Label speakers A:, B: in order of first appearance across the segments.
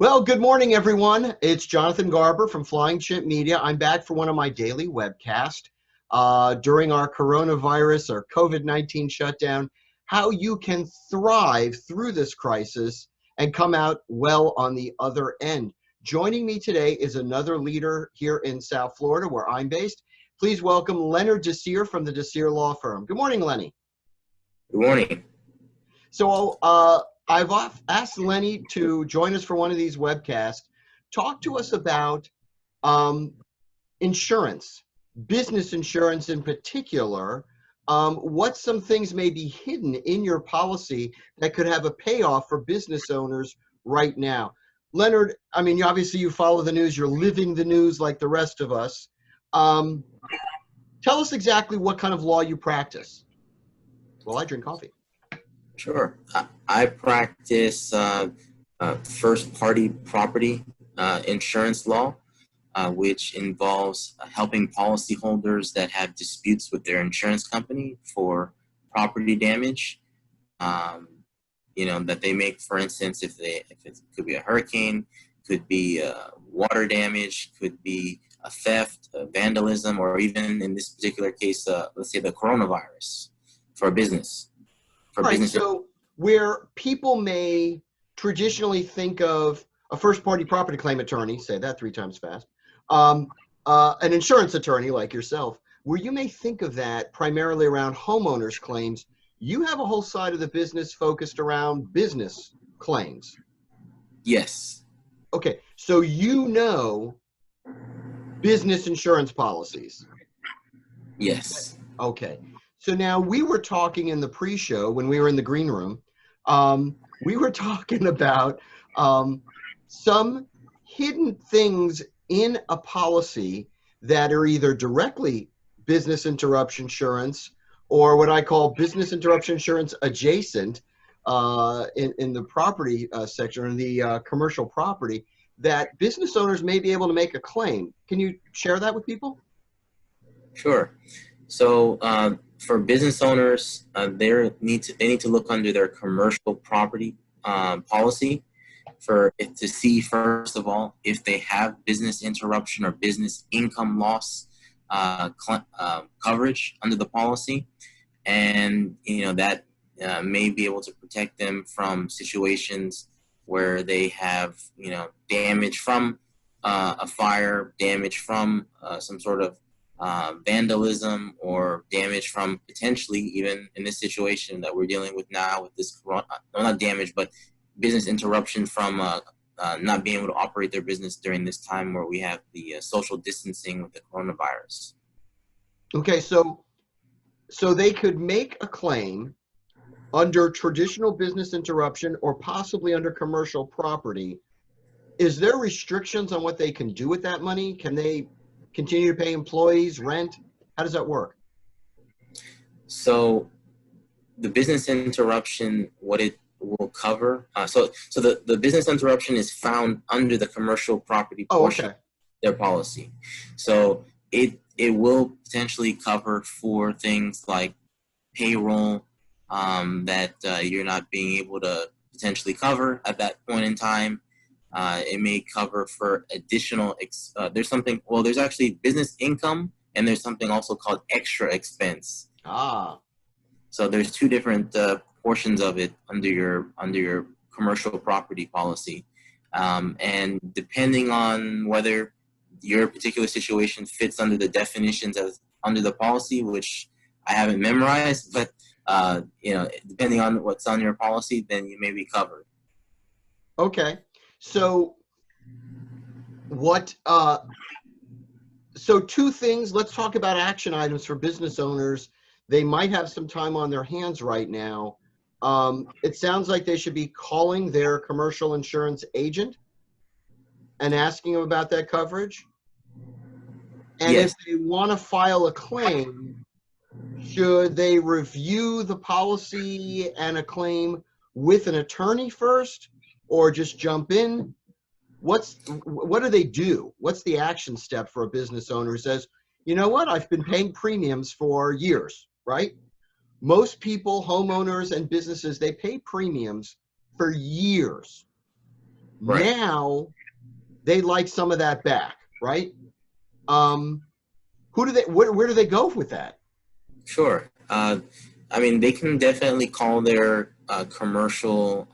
A: Well, good morning, everyone. It's Jonathan Garber from Flying Chimp Media. I'm back for one of my daily webcasts during our coronavirus or COVID-19 shutdown, how you can thrive through this crisis and come out well on the other end. Joining me today is another leader here in South Florida, where I'm based. Please welcome Leonard Desir from the Desir Law Firm. Good morning, Lenny.
B: Good morning.
A: So I've asked Lenny to join us for one of these webcasts. Talk to us about insurance, business insurance in particular. What some things may be hidden in your policy that could have a payoff for business owners right now. Leonard, I mean, obviously you follow the news, you're living the news like the rest of us. Tell us exactly what kind of law you practice. Well, I drink coffee.
B: Sure. I practice first-party property insurance law, which involves helping policyholders that have disputes with their insurance company for property damage. That they make, for instance, if it could be a hurricane, could be water damage, could be a theft, vandalism, or even in this particular case, let's say the coronavirus for a business.
A: Right, so where people may traditionally think of a first-party property claim attorney, say that 3 times fast, an insurance attorney like yourself, where you may think of that primarily around homeowners claims, you have a whole side of the business focused around business claims.
B: Yes.
A: Okay, so you know business insurance policies.
B: Yes.
A: Okay. So now we were talking in the pre-show when we were in the green room, we were talking about some hidden things in a policy that are either directly business interruption insurance or what I call business interruption insurance adjacent in the property section, in the commercial property, that business owners may be able to make a claim. Can you share that with people?
B: Sure. So for business owners, they need to look under their commercial property policy to see, first of all, if they have business interruption or business income loss coverage under the policy, and that may be able to protect them from situations where they have damage from a fire, damage from some sort of vandalism, or damage from potentially, even in this situation that we're dealing with now with this not damage, but business interruption from not being able to operate their business during this time where we have the social distancing with the coronavirus.
A: Okay, so they could make a claim under traditional business interruption or possibly under commercial property. Is there restrictions on what they can do with that money? Can they continue to pay employees, rent? How does that work?
B: So the business interruption, what it will cover, so the business interruption is found under the commercial property portion of their policy. So it will potentially cover for things like payroll that you're not being able to potentially cover at that point in time. It may cover for additional, there's actually business income, and there's something also called extra expense. So there's 2 different portions of it under your commercial property policy. And depending on whether your particular situation fits under the definitions as under the policy, which I haven't memorized, but depending on what's on your policy, then you may be covered.
A: Okay. So so 2 things, let's talk about action items for business owners. They might have some time on their hands right now. It sounds like they should be calling their commercial insurance agent and asking them about that coverage. And
B: yes.
A: If they want to file a claim, should they review the policy and a claim with an attorney first, or just jump in? What do they do? What's the action step for a business owner who says, you know what, I've been paying premiums for years, right? Most people, homeowners and businesses, they pay premiums for years.
B: Right.
A: Now they'd like some of that back, right? Where do they go with that?
B: Sure. I mean, they can definitely call their commercial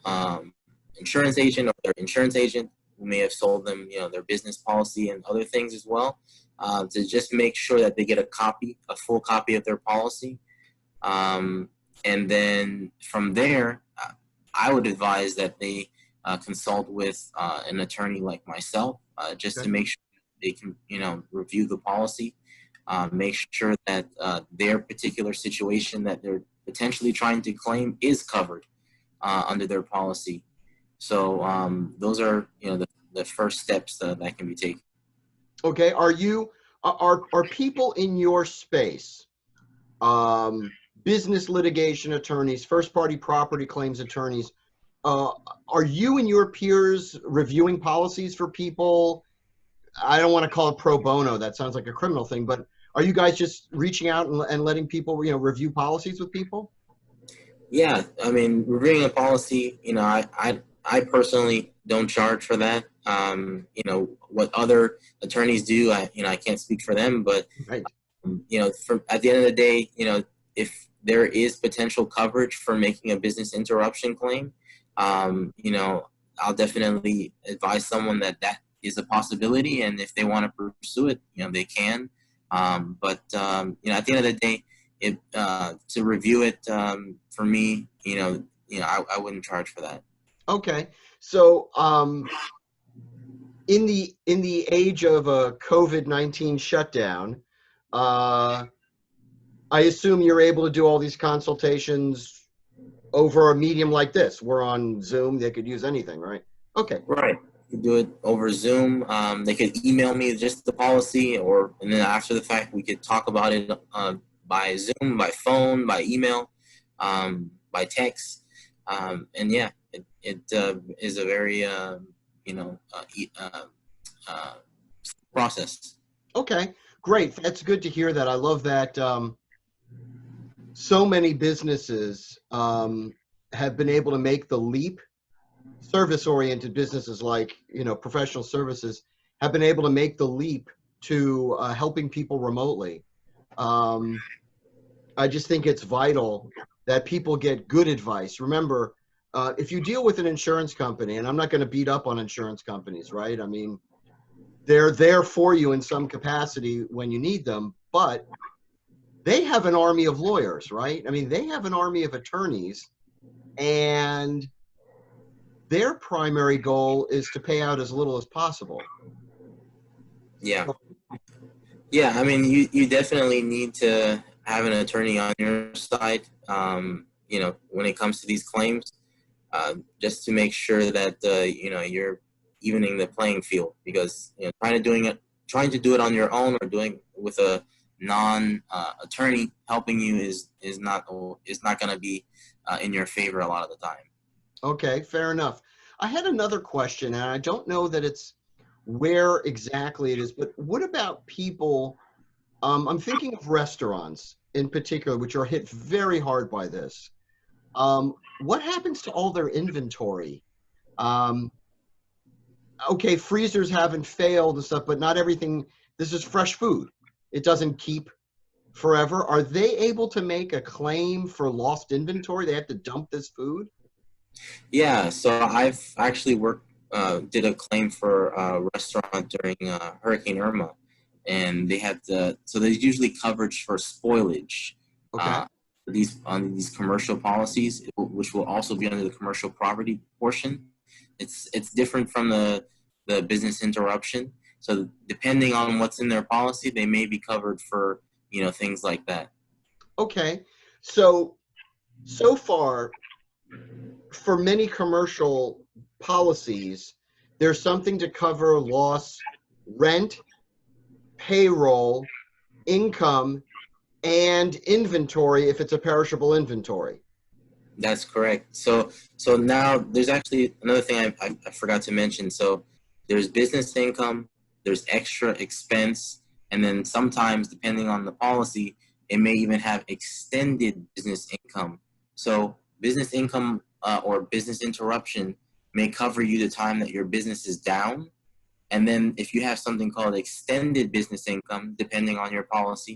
B: insurance agent or their insurance agent who may have sold them, their business policy and other things as well, to just make sure that they get a full copy of their policy. And then from there, I would advise that they consult with an attorney like myself, just to make sure they can, review the policy, make sure that their particular situation that they're potentially trying to claim is covered under their policy. So those are, the first steps that can be taken.
A: Okay. Are people in your space, business litigation attorneys, first party property claims attorneys, are you and your peers reviewing policies for people? I don't want to call it pro bono. That sounds like a criminal thing, but are you guys just reaching out and letting people, review policies with people?
B: Yeah. I mean, reviewing a policy, I personally don't charge for that. What other attorneys do, I can't speak for them, but,
A: right.
B: At the end of the day, if there is potential coverage for making a business interruption claim, I'll definitely advise someone that is a possibility. And if they want to pursue it, they can. But at the end of the day, to review it, for me, I wouldn't charge for that.
A: Okay. So, in the age of a COVID-19 shutdown, I assume you're able to do all these consultations over a medium like this. We're on Zoom. They could use anything, right? Okay.
B: Right. You could do it over Zoom. They could email me just the policy, and then after the fact, we could talk about it by Zoom, by phone, by email, by text. And yeah, it is a very, process.
A: Okay, great. That's good to hear that. I love that so many businesses have been able to make the leap. Service-oriented businesses like, professional services have been able to make the leap to helping people remotely. I just think it's vital that people get good advice. Remember, if you deal with an insurance company, and I'm not going to beat up on insurance companies, right? I mean, they're there for you in some capacity when you need them, but they have an army of lawyers, right? I mean, they have an army of attorneys, and their primary goal is to pay out as little as possible.
B: Yeah. Yeah, I mean, you definitely need to have an attorney on your side, when it comes to these claims, just to make sure that, you're evening the playing field, because, trying to do it on your own or doing with a non-attorney helping you is not going to be in your favor a lot of the time.
A: Okay, fair enough. I had another question, and I don't know that it's where exactly it is, but what about people, I'm thinking of restaurants in particular, which are hit very hard by this. What happens to all their inventory? Okay, freezers haven't failed and stuff, but not everything, this is fresh food. It doesn't keep forever. Are they able to make a claim for lost inventory? They have to dump this food?
B: Yeah, so I've actually did a claim for a restaurant during Hurricane Irma, and they had so there's usually coverage for spoilage.
A: Okay.
B: On these commercial policies, which will also be under the commercial property portion. It's different from the business interruption. So depending on what's in their policy, they may be covered for, things like that.
A: Okay. So far, for many commercial policies, there's something to cover loss, rent, payroll, income, and inventory if it's a perishable inventory.
B: That's correct. So now there's actually another thing I forgot to mention. So there's business income, there's extra expense, and then sometimes, depending on the policy, it may even have extended business income. So business income or business interruption may cover you the time that your business is down. And then if you have something called extended business income, depending on your policy,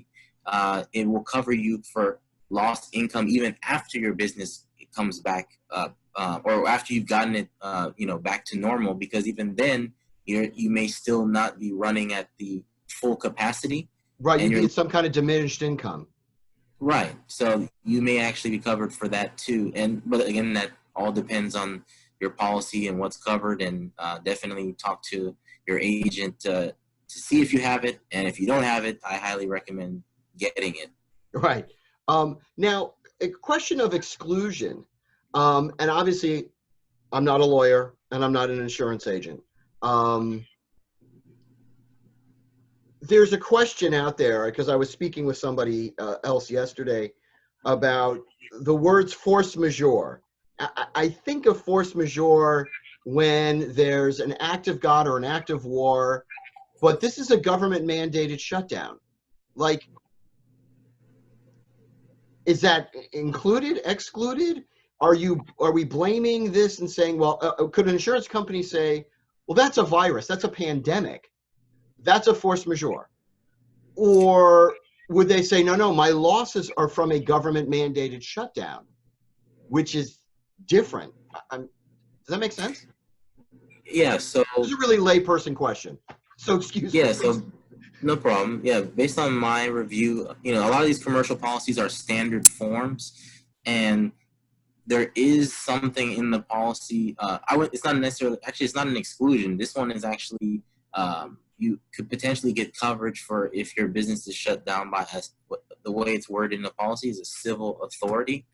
B: it will cover you for lost income even after your business comes back up, or after you've gotten it, back to normal, because even then you may still not be running at the full capacity.
A: Right, you need some kind of diminished income.
B: Right, so you may actually be covered for that too. But again, that all depends on your policy and what's covered, and definitely talk to your agent to see if you have it. And if you don't have it, I highly recommend getting it.
A: Right. Now, a question of exclusion, and obviously I'm not a lawyer and I'm not an insurance agent. There's a question out there, because I was speaking with somebody else yesterday about the words force majeure. I think of force majeure when there's an act of God or an act of war, but this is a government mandated shutdown. Like, is that included, excluded? Are we blaming this and saying, well, could an insurance company say, well, that's a virus, that's a pandemic, that's a force majeure? Or would they say, no, my losses are from a government mandated shutdown, which is different? Does that make sense?
B: Yeah, so
A: this is a really layperson question. So excuse me.
B: Yeah, so no problem. Yeah, based on my review, a lot of these commercial policies are standard forms, and there is something in the policy. It's not necessarily, actually, it's not an exclusion. This one is actually, you could potentially get coverage for if your business is shut down by the way it's worded in the policy is a civil authority.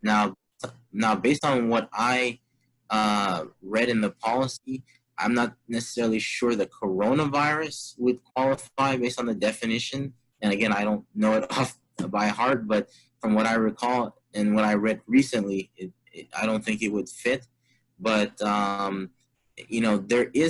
B: Now, based on what I read in the policy, I'm not necessarily sure the coronavirus would qualify based on the definition. And again, I don't know it off by heart, but from what I recall and what I read recently, I don't think it would fit. But there's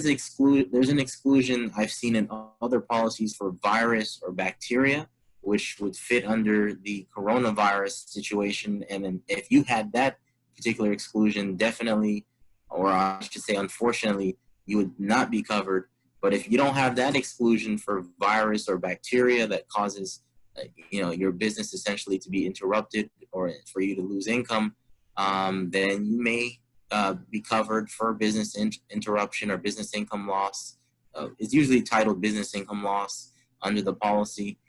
B: an exclusion I've seen in other policies for virus or bacteria, which would fit under the coronavirus situation. And then if you had that particular exclusion, definitely, or I should say, unfortunately, you would not be covered. But if you don't have that exclusion for virus or bacteria that causes, your business essentially to be interrupted or for you to lose income, then you may be covered for business interruption or business income loss. It's usually titled business income loss under the policy.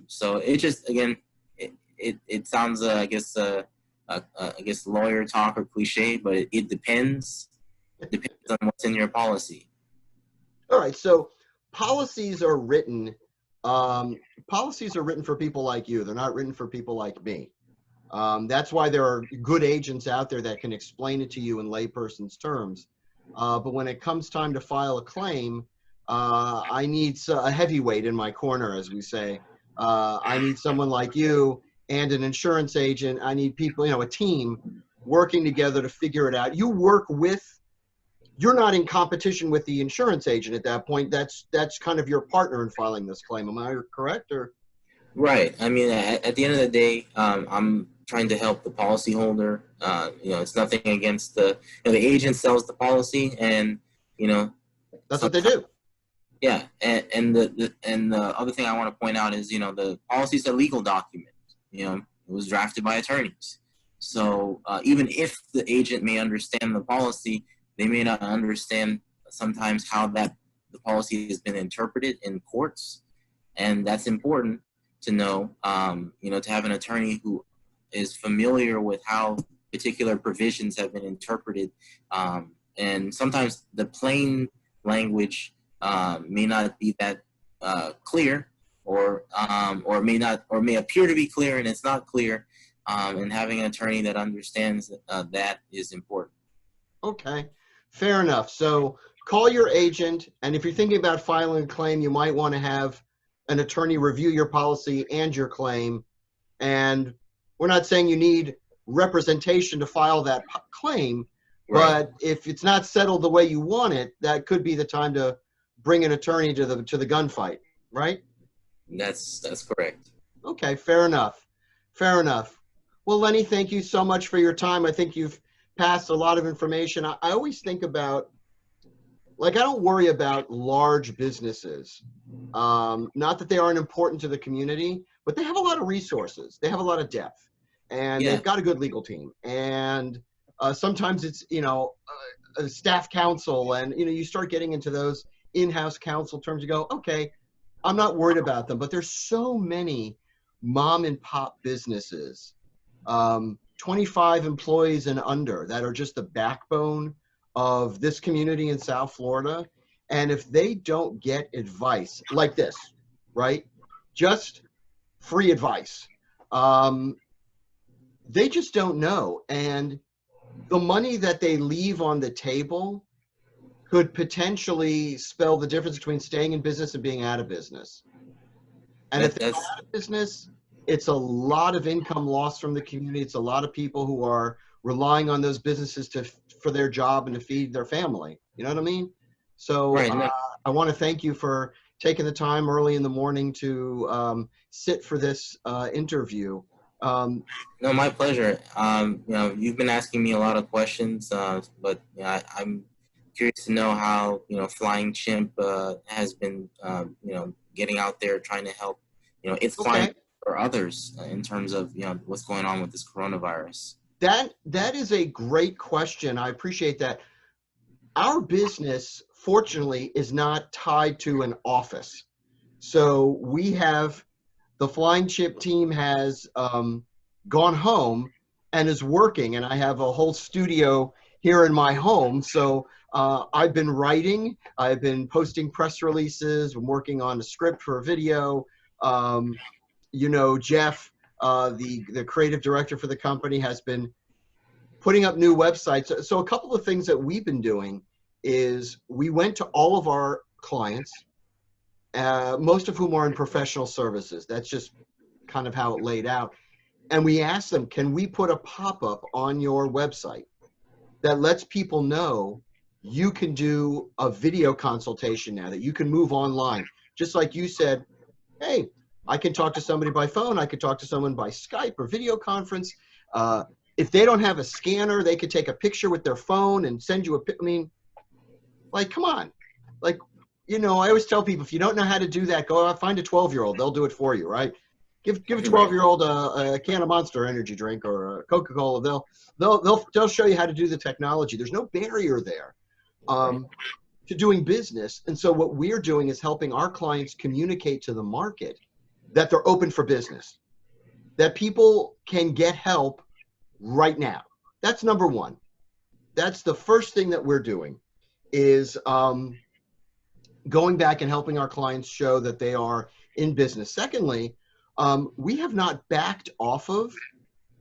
B: So it just, again, it sounds, I guess lawyer talk or cliche, but it depends. It depends on what's in your policy.
A: All right. So policies are written for people like you. They're not written for people like me. That's why there are good agents out there that can explain it to you in layperson's terms. But when it comes time to file a claim, I need a heavyweight in my corner, as we say. I need someone like you and an insurance agent. I need people, a team working together to figure it out. You're not in competition with the insurance agent at that point. That's kind of your partner in filing this claim. Am I correct? Or
B: right. I mean, at the end of the day, I'm trying to help the policyholder. It's nothing against the agent sells the policy, and
A: that's what they do.
B: Yeah, and the other thing I want to point out is the policy is a legal document. It was drafted by attorneys. So even if the agent may understand the policy, they may not understand sometimes how the policy has been interpreted in courts, and that's important to know. To have an attorney who is familiar with how particular provisions have been interpreted, and sometimes the plain language may not be that clear, or may appear to be clear and it's not clear. And having an attorney that understands that is important.
A: Okay, fair enough. So call your agent, and if you're thinking about filing a claim, you might want to have an attorney review your policy and your claim. And we're not saying you need representation to file that claim, right. But if it's not settled the way you want it, that could be the time to bring an attorney to the gunfight, right?
B: That's correct.
A: Okay, fair enough. Fair enough. Well, Lenny, thank you so much for your time. I think you've pass a lot of information. I always think about, like, I don't worry about large businesses. Not that they aren't important to the community, but they have a lot of resources. They have a lot of depth, and they've got a good legal team. And sometimes it's, a staff counsel, and, you start getting into those in-house counsel terms. You go, okay, I'm not worried about them. But there's so many mom and pop businesses, 25 employees and under, that are just the backbone of this community in South Florida. And if they don't get advice like this, right? Just free advice. They just don't know. And the money that they leave on the table could potentially spell the difference between staying in business and being out of business. And if they're out of business, it's a lot of income lost from the community. It's a lot of people who are relying on those businesses for their job and to feed their family. You know what I mean? So I want to thank you for taking the time early in the morning to sit for this interview.
B: No, my pleasure. You've been asking me a lot of questions, but I'm curious to know how, Flying Chimp has been, getting out there trying to help, its clients or others in terms of, what's going on with this coronavirus.
A: That is a great question. I appreciate that. Our business, fortunately, is not tied to an office. So we have, the Flying Chip team has gone home and is working, and I have a whole studio here in my home. So I've been writing, I've been posting press releases, I'm working on a script for a video. Jeff, the creative director for the company, has been putting up new websites. So a couple of things that we've been doing is we went to all of our clients, most of whom are in professional services. That's just kind of how it laid out. And we asked them, can we put a pop-up on your website that lets people know you can do a video consultation now, that you can move online? Just like you said, hey, I can talk to somebody by phone, I could talk to someone by Skype or video conference. If they don't have a scanner, they could take a picture with their phone and send you come on. I always tell people, if you don't know how to do that, go out, find a 12-year-old. They'll do it for you, right? Give a 12-year-old a can of Monster energy drink or a Coca-Cola. They'll show you how to do the technology. There's no barrier there to doing business. And so what we're doing is helping our clients communicate to the market that they're open for business, that people can get help right now. That's number one. That's the first thing that we're doing, is going back and helping our clients show that they are in business. Secondly, we have not backed off of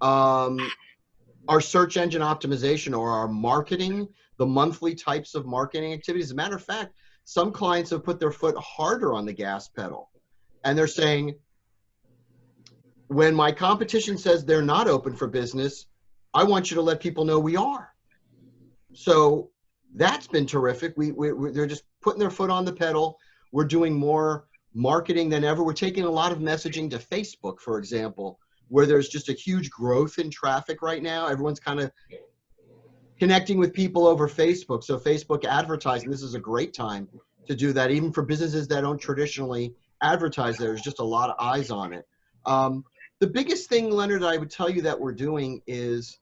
A: our search engine optimization or our marketing, the monthly types of marketing activities. As a matter of fact, some clients have put their foot harder on the gas pedal, and they're saying, when my competition says they're not open for business, I want you to let people know we are. So that's been terrific. They're just putting their foot on the pedal. We're doing more marketing than ever. We're taking a lot of messaging to Facebook, for example, where there's just a huge growth in traffic right now. Everyone's kind of connecting with people over Facebook. So Facebook advertising, this is a great time to do that. Even for businesses that don't traditionally advertise, there's just a lot of eyes on it. The biggest thing, Leonard, I would tell you that we're doing is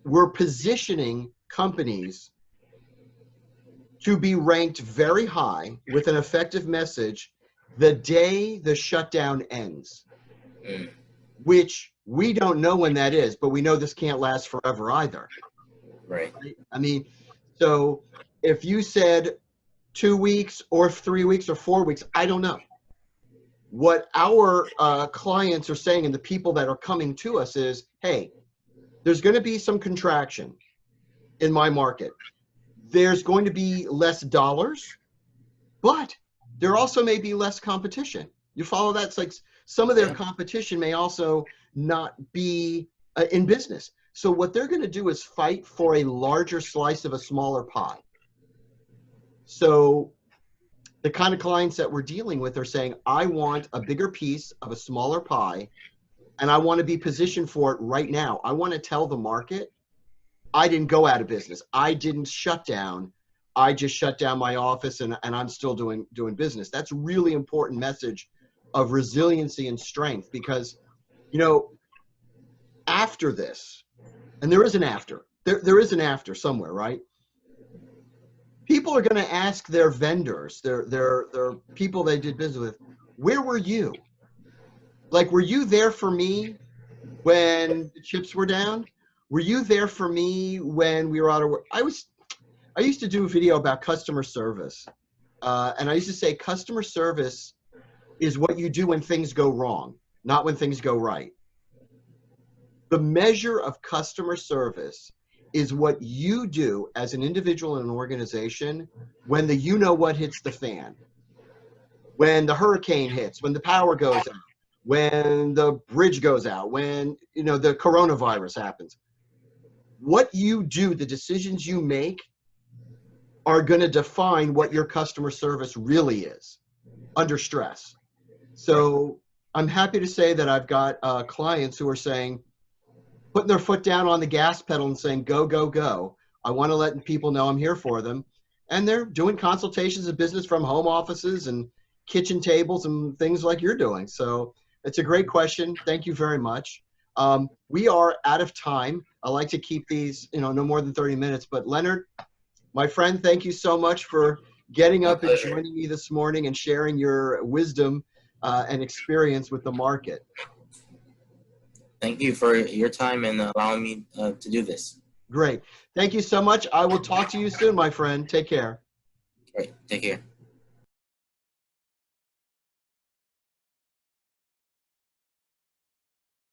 A: we're positioning companies to be ranked very high with an effective message the day the shutdown ends, which we don't know when that is, but we know this can't last forever either.
B: Right.
A: I mean, so if you said 2 weeks or 3 weeks or 4 weeks, I don't know. What our clients are saying, and the people that are coming to us, is, hey, there's going to be some contraction in my market. There's going to be less dollars, but there also may be less competition. You follow that? It's like some of their competition may also not be in business. So what they're going to do is fight for a larger slice of a smaller pie. So the kind of clients that we're dealing with are saying, I want a bigger piece of a smaller pie, and I want to be positioned for it right now. I want to tell the market I didn't go out of business. I didn't shut down. I just shut down my office and I'm still doing business. That's a really important message of resiliency and strength, because, you know, after this, and there is an after, there is an after somewhere, right? People are going to ask their vendors, their people they did business with, where were you? Like, were you there for me when the chips were down? Were you there for me when we were out of work? I used to do a video about customer service, and I used to say customer service is what you do when things go wrong, not when things go right. The measure of customer service is what you do as an individual in an organization when the you-know-what hits the fan, when the hurricane hits, when the power goes out, when the bridge goes out, when, you know, the coronavirus happens. What you do, the decisions you make, are going to define what your customer service really is under stress. So I'm happy to say that I've got clients who are saying, putting their foot down on the gas pedal and saying, go, go, go. I want to let people know I'm here for them. And they're doing consultations of business from home offices and kitchen tables and things like you're doing. So it's a great question. Thank you very much. We are out of time. I like to keep these, you know, no more than 30 minutes. But Leonard, my friend, thank you so much for getting up and joining me this morning and sharing your wisdom and experience with the market.
B: Thank you for your time and allowing me to do this.
A: Great. Thank you so much. I will talk to you soon, my friend. Take care.
B: Great. Take care.